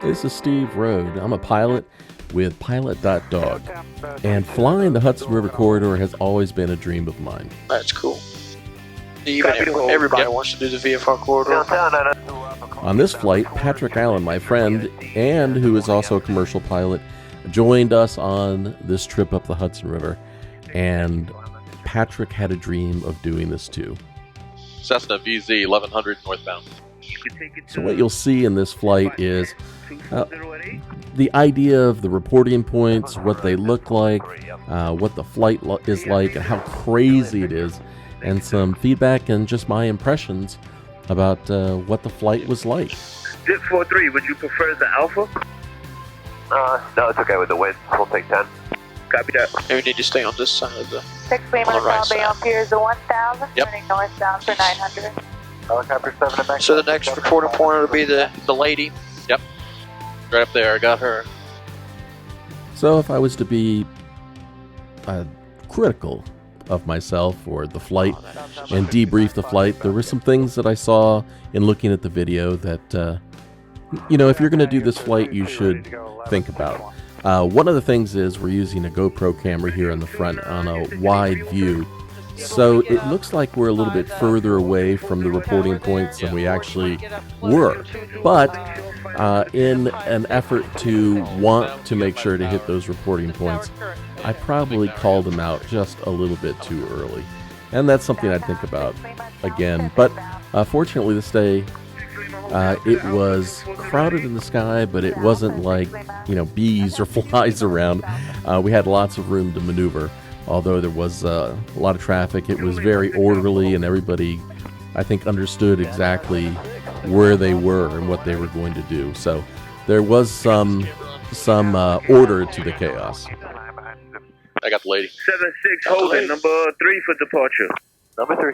This is Steve Rode. I'm a pilot with Pilot.dog, and flying the Hudson River Corridor has always been a dream of mine. That's cool. Even everybody wants to do the VFR corridor. On this flight, Patrick Allen, my friend, and who is also a commercial pilot, joined us on this trip up the Hudson River, and Patrick had a dream of doing this too. Cessna VZ 1100 northbound. So what you'll see in this flight is the idea of the reporting points, what they look like, what the flight is like, and how crazy it is, and some feedback and just my impressions about what the flight was like. Jet 43, would you prefer the Alpha? No, it's okay with the wind. We'll take 10. Copy that. And we need to stay on this side of the... 6 Lima, right Bay on Piers to 1000, Yep. turning northbound for 900. Helicopter 7 to Mexico. So the next reporting point will be the lady. Yep. Right up there, I got her. So if I was to be critical of myself or the flight and debrief the flight, there were some things that I saw in looking at the video that, if you're going to do this flight, you should think about. One of the things is we're using a GoPro camera here in the front on a wide view. So it looks like we're a little bit further away from the reporting points than we actually were. But in an effort to want to make sure to hit those reporting points, I probably called them out just a little bit too early. And that's something I'd think about again. But fortunately this day, it was crowded in the sky, but it wasn't like, bees or flies around. We had lots of room to maneuver. Although there was a lot of traffic, it was very orderly, and everybody, I think, understood exactly where they were and what they were going to do. So there was some order to the chaos. I got the lady. 76 holding, number 3 for departure. Number 3.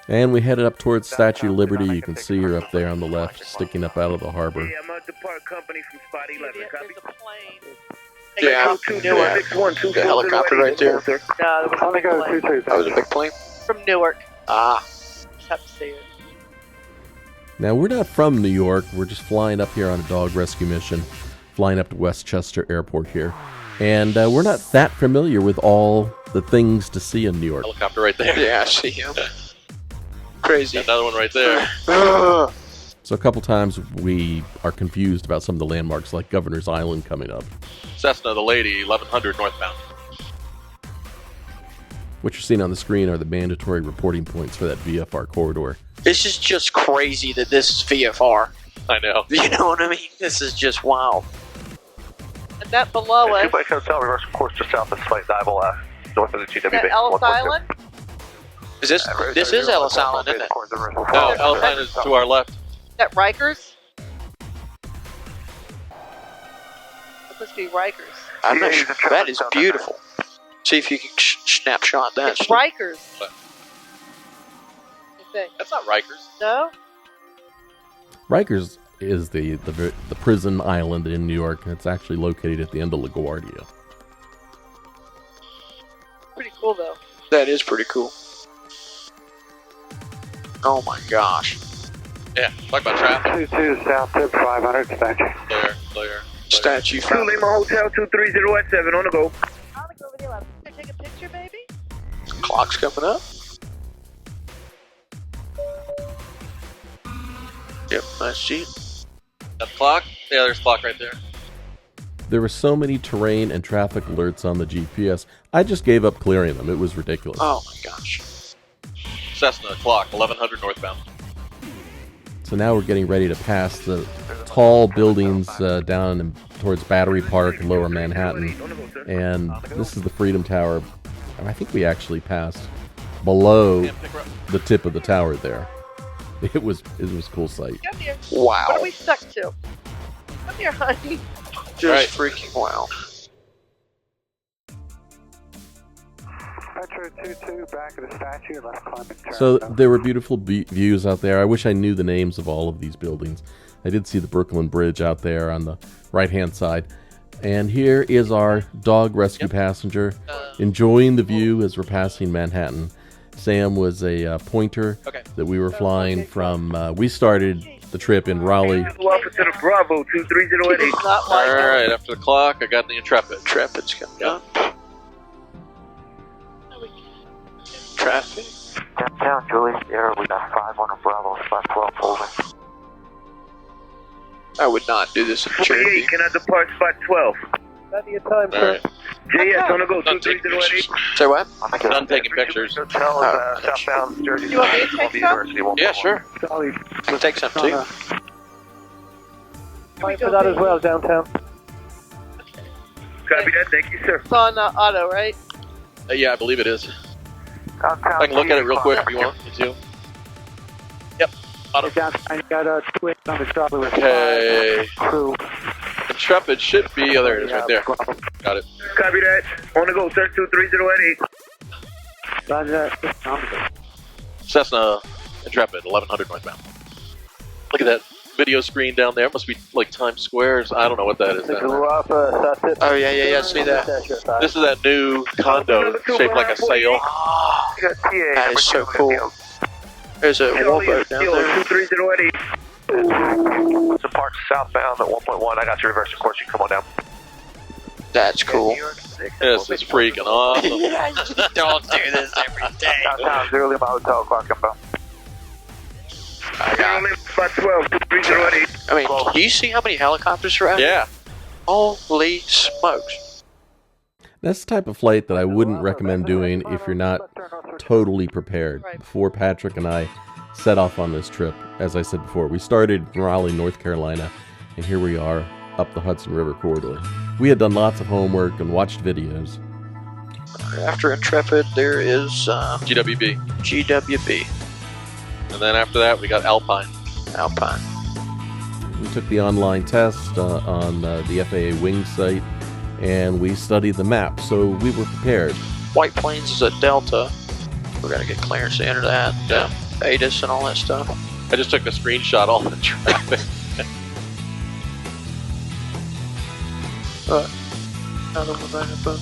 And we headed up towards Statue of Liberty. You can see her up there on the left, sticking up out of the harbor. Yeah, I'm a depart company from spot 11, copy. Yeah, the helicopter right there. No, there was a big plane. That was a big plane. From Newark. Ah. Just have to see it. Now, we're not from New York. We're just flying up here on a dog rescue mission, flying up to Westchester Airport here. And we're not that familiar with all the things to see in New York. Helicopter right there. Yeah, I see him. Crazy. Another one right there. So a couple times we are confused about some of the landmarks, like Governor's Island coming up. Cessna, the lady, 1100 northbound. What you're seeing on the screen are the mandatory reporting points for that VFR corridor. This is just crazy that this is VFR. I know. You know what I mean? This is just wild. And that below us, 2 Hotel, reverse course just south of Flight Dival, north of the GW that base. Ellis Island, Is this is Ellis Island, isn't it? No, Ellis Island is to our left. that Rikers. That must be Rikers. I'm not sure. That is beautiful. See if you can snapshot that. It's Rikers. What? You think? That's not Rikers. No? Rikers is the prison island in New York. It's actually located at the end of LaGuardia. Pretty cool, though. That is pretty cool. Oh my gosh. Yeah, talk about traffic. 22 south tip 500 statue. Clear. Statue 2 found. Lima Hotel 230 at 7 on the go. I'm gonna go over the 11. Can I take a picture, baby? Clock's coming up. Yep, nice Jeep. That clock? Yeah, there's a clock right there. There were so many terrain and traffic alerts on the GPS, I just gave up clearing them. It was ridiculous. Oh my gosh. Cessna, clock, 1100 northbound. So now we're getting ready to pass the tall buildings down towards Battery Park and Lower Manhattan. And this is the Freedom Tower. And I think we actually passed below the tip of the tower there. It was a cool sight. Come here. Wow. What are we stuck to? Come here, honey. Just freaking wow. Metro 22 back of the statue, left climbing track. So there were beautiful views out there. I wish I knew the names of all of these buildings. I did see the Brooklyn Bridge out there on the right-hand side. And here is our dog rescue passenger enjoying the view as we're passing Manhattan. Sam was a pointer that we were flying from. We started the trip in Raleigh. Officer to Bravo, 23088. It's not like All right, after the clock, I got the Intrepid. Intrepid's coming up. Traffic. Downtown, Julie, Sierra, we got 5 on a Bravo, spot 12 holding. I would not do this in 48, Cherokee. can I depart spot 12? That'd be a time, All right. JS on the go, Done taking 23088. pictures. Say what? Done taking pictures. Hotel is southbound Jersey. You want me to take some? University, Yeah, sure. I can take some too. Fine for that as well, downtown. Copy that, thank you, sir. It's on auto, right? Yeah, I believe it is. Downtown, I can look at it real quick if you want me to. Yep. Auto. Downtown, you got a twin on the Charlie with Okay. crew. Intrepid should be. Oh, there it is, right there. Got it. Copy that. On the go, sir, 23088. Roger. Cessna Intrepid, 1100 northbound. Look at that video screen down there. It must be like Times Squares. I don't know what that is. Down there. Oh, yeah, see that? This is that new condo shaped like a sail. That is so cool. There's a wharf down there. 23088. Hudson Park southbound at 1.1. I got your reverse course. You can come on down. That's cool. This is freaking awesome. Don't do this every day. Downtown, 0 Lima Hotel, clock inbound. Spot 12, 23088. I mean, do you see how many helicopters are out? Yeah. Holy smokes. That's the type of flight that I wouldn't recommend doing if you're not totally prepared. Before Patrick and I set off on this trip, as I said before, we started in Raleigh, North Carolina, and here we are up the Hudson River corridor. We had done lots of homework and watched videos. After Intrepid, there is GWB. GWB. And then after that, we got Alpine. Alpine. We took the online test on the FAA wing site, and we studied the map, so we were prepared. White Plains is a Delta. We're going to get clearance to enter that. ATIS and all that stuff. I just took a screenshot all the traffic. Another one right above.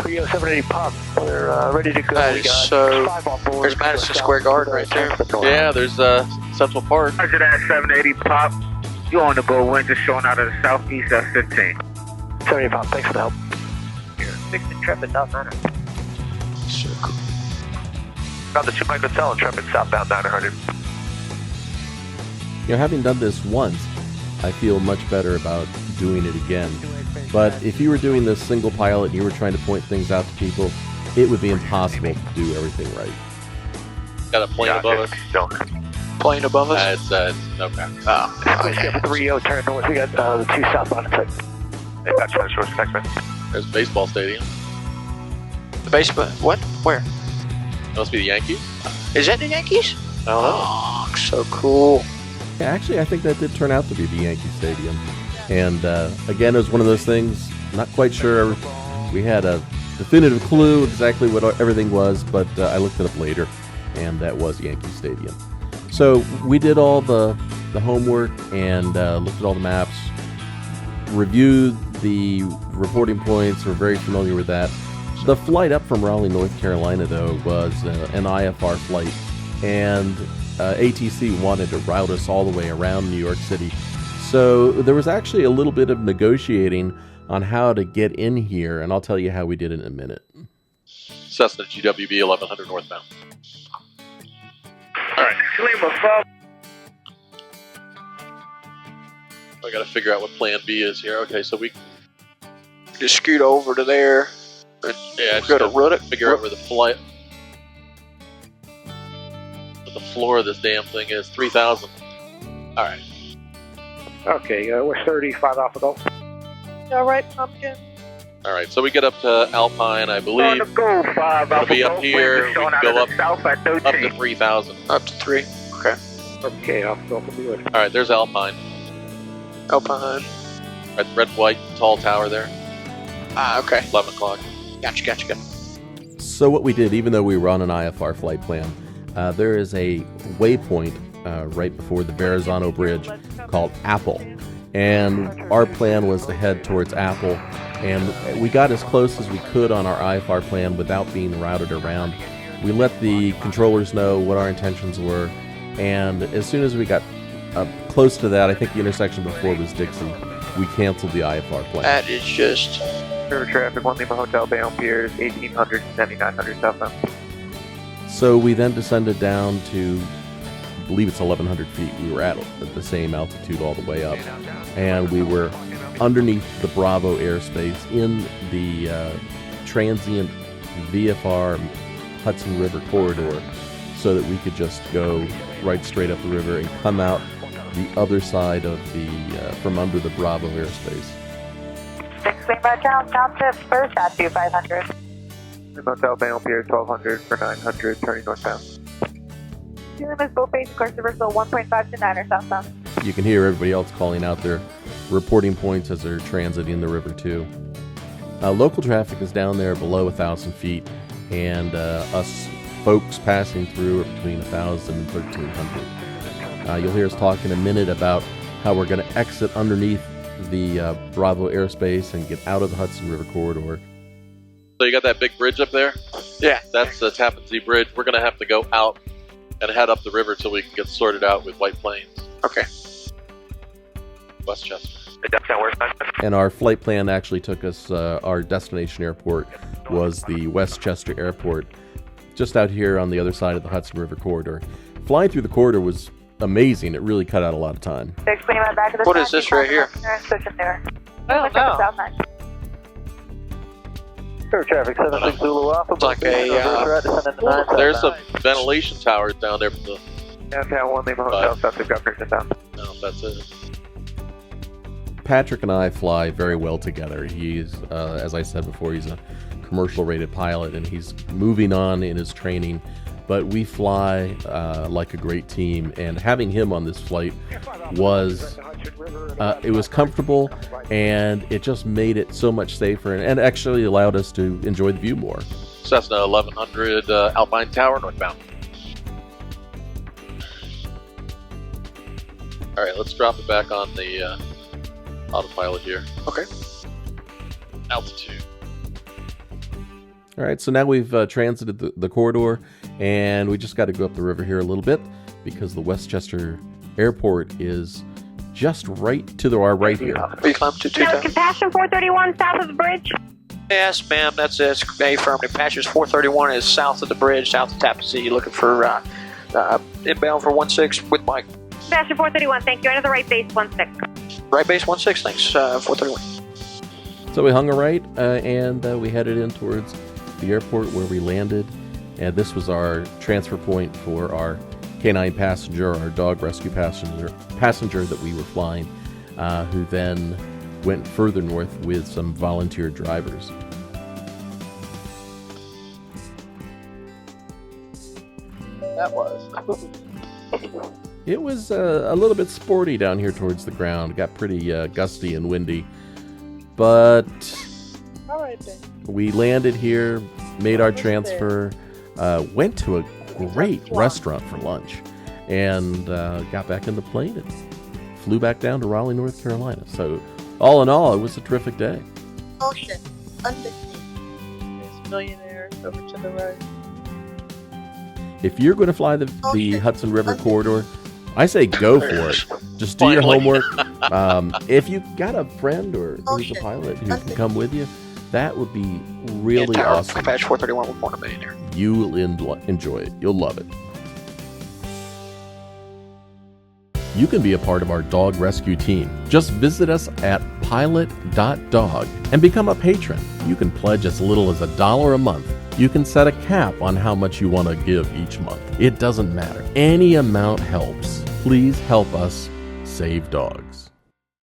30780 pop. We're ready to go. That We is got so. 5 on board. There's Madison Square Garden right there. Yeah, there's Central Park. Roger that, 780 pop. You on the go, wind just showing out of the southeast at 15. 70 pop. Thanks for the help. 6 Intrepid, not matter. So cool. Got the 2 Mike Hotel, Intrepid southbound 900. You know, having done this once, I feel much better about doing it again. But if you were doing this single pilot and you were trying to point things out to people, it would be impossible to do everything right. Got a plane above us. No. Plane above us? It's okay. Oh, okay. 30 turn north. We got the 2 southbound in sight. Hey, that's my source, next man. There's a baseball stadium. The basement. What? Where? Must be the Yankees. Is that the Yankees? I don't know. Oh, so cool. Yeah, actually, I think that did turn out to be the Yankee Stadium. And again, it was one of those things, not quite sure. We had a definitive clue exactly what everything was, but I looked it up later, and that was Yankee Stadium. So we did all the homework and looked at all the maps, reviewed the reporting points. We're very familiar with that. The flight up from Raleigh, North Carolina, though, was an IFR flight, and ATC wanted to route us all the way around New York City. So there was actually a little bit of negotiating on how to get in here, and I'll tell you how we did it in a minute. Cessna GWB 1100 northbound. Lima 5. I got to figure out what Plan B is here. Okay, so we Just scoot over to there. just Go to gotta Ruddock. figure out where the flight, what the floor of this damn thing is. 3,000. All right. Okay, we're 35 off of Gulf. All right, Pumpkin. All right. So we get up to Alpine, I On the believe. go, 5 It'll Alpha be up Golf, here. wind just showing We out can of go the south at Up to 13. 3,000. Up to 3. Okay. Okay, off Gulf will be with. All right. There's Alpine. Alpine. Red, white, tall tower there. Ah, okay. 11 o'clock. Gotcha. So what we did, even though we were on an IFR flight plan, there is a waypoint right before the Verrazano Bridge called Apple. And our plan was to head towards Apple. And we got as close as we could on our IFR plan without being routed around. We let the controllers know what our intentions were, And as soon as we got close to that, I think the intersection before was Dixie, we canceled the IFR plan. That is just... River traffic, 1 Lima Hotel, Bayonne Piers, 1800 to 7900 southbound. So we then descended down to, I believe it's 1,100 feet. We were at the same altitude all the way up. And we were underneath the Bravo airspace in the transient VFR Hudson River corridor so that we could just go right straight up the river and come out the other side of the, from under the Bravo airspace. 6 Lima down, to first at 2500. Hotel, Bayonne Piers, 1200 for 900, turning northbound. 2 Lima's boat base, course reversal 1.5 to 9 or southbound. You can hear everybody else calling out their reporting points as they're transiting the river too. Local traffic is down there below 1,000 feet, and us folks passing through are between 1,000 and 1,300. You'll hear us talk in a minute about how we're going to exit underneath the Bravo airspace and get out of the Hudson River corridor. So you got that big bridge up there? Yeah. That's the Tappan Zee Bridge. We're going to have to go out and head up the river till we can get sorted out with White Plains. Okay. Westchester. And our flight plan actually took us, our destination airport was the Westchester Airport, just out here on the other side of the Hudson River corridor. Flying through the corridor was amazing. It really cut out a lot of time. 6 Lima back of the What is this right here? Oh, no. River traffic, 76 Zulu Alpha. It's like a, There's some ventilation towers down there from the... Downtown, 1 Lima Hotel, south of Governor's Town. No, that's it. Patrick and I fly very well together. He's, as I said before, he's a commercial rated pilot and he's moving on in his training, but we fly like a great team, and having him on this flight was it was comfortable, and it just made it so much safer and actually allowed us to enjoy the view more. Cessna 1100 Alpine Tower northbound. All right, let's drop it back on the autopilot here. Okay. Altitude. All right, so now we've transited the corridor, and we just got to go up the river here a little bit because the Westchester Airport is just right to our right here. We climb to 2,000. Compassion 431 south of the bridge. Yes, ma'am, that's it. Affirmative. Passengers 431 is south of the bridge, south of Tappan Zee. You're looking for inbound for 16 with Mike. Compassion 431, thank you. Enter the right base 16. Right base 16, thanks. 431. So we hung a right, and we headed in towards the airport where we landed, and this was our transfer point for our canine passenger, our dog rescue passenger that we were flying, who then went further north with some volunteer drivers. That was. It was a little bit sporty down here towards the ground. It got pretty gusty and windy, but All right, then. we landed here, made our transfer, went to a great restaurant for lunch, and got back in the plane and flew back down to Raleigh, North Carolina. So all in all, it was a terrific day. Ocean, underneath. There's millionaires over to the right. If you're going to fly the Hudson River corridor, I say go for it. Just do your homework. If you got a friend or who's a pilot who can come with you, that would be really awesome. Patch 431 with Morning Millionaire. You will enjoy it. You'll love it. You can be a part of our dog rescue team. Just visit us at Pilot.dog and become a patron. You can pledge as little as $1 a month. You can set a cap on how much you want to give each month. It doesn't matter. Any amount helps. Please help us save dogs.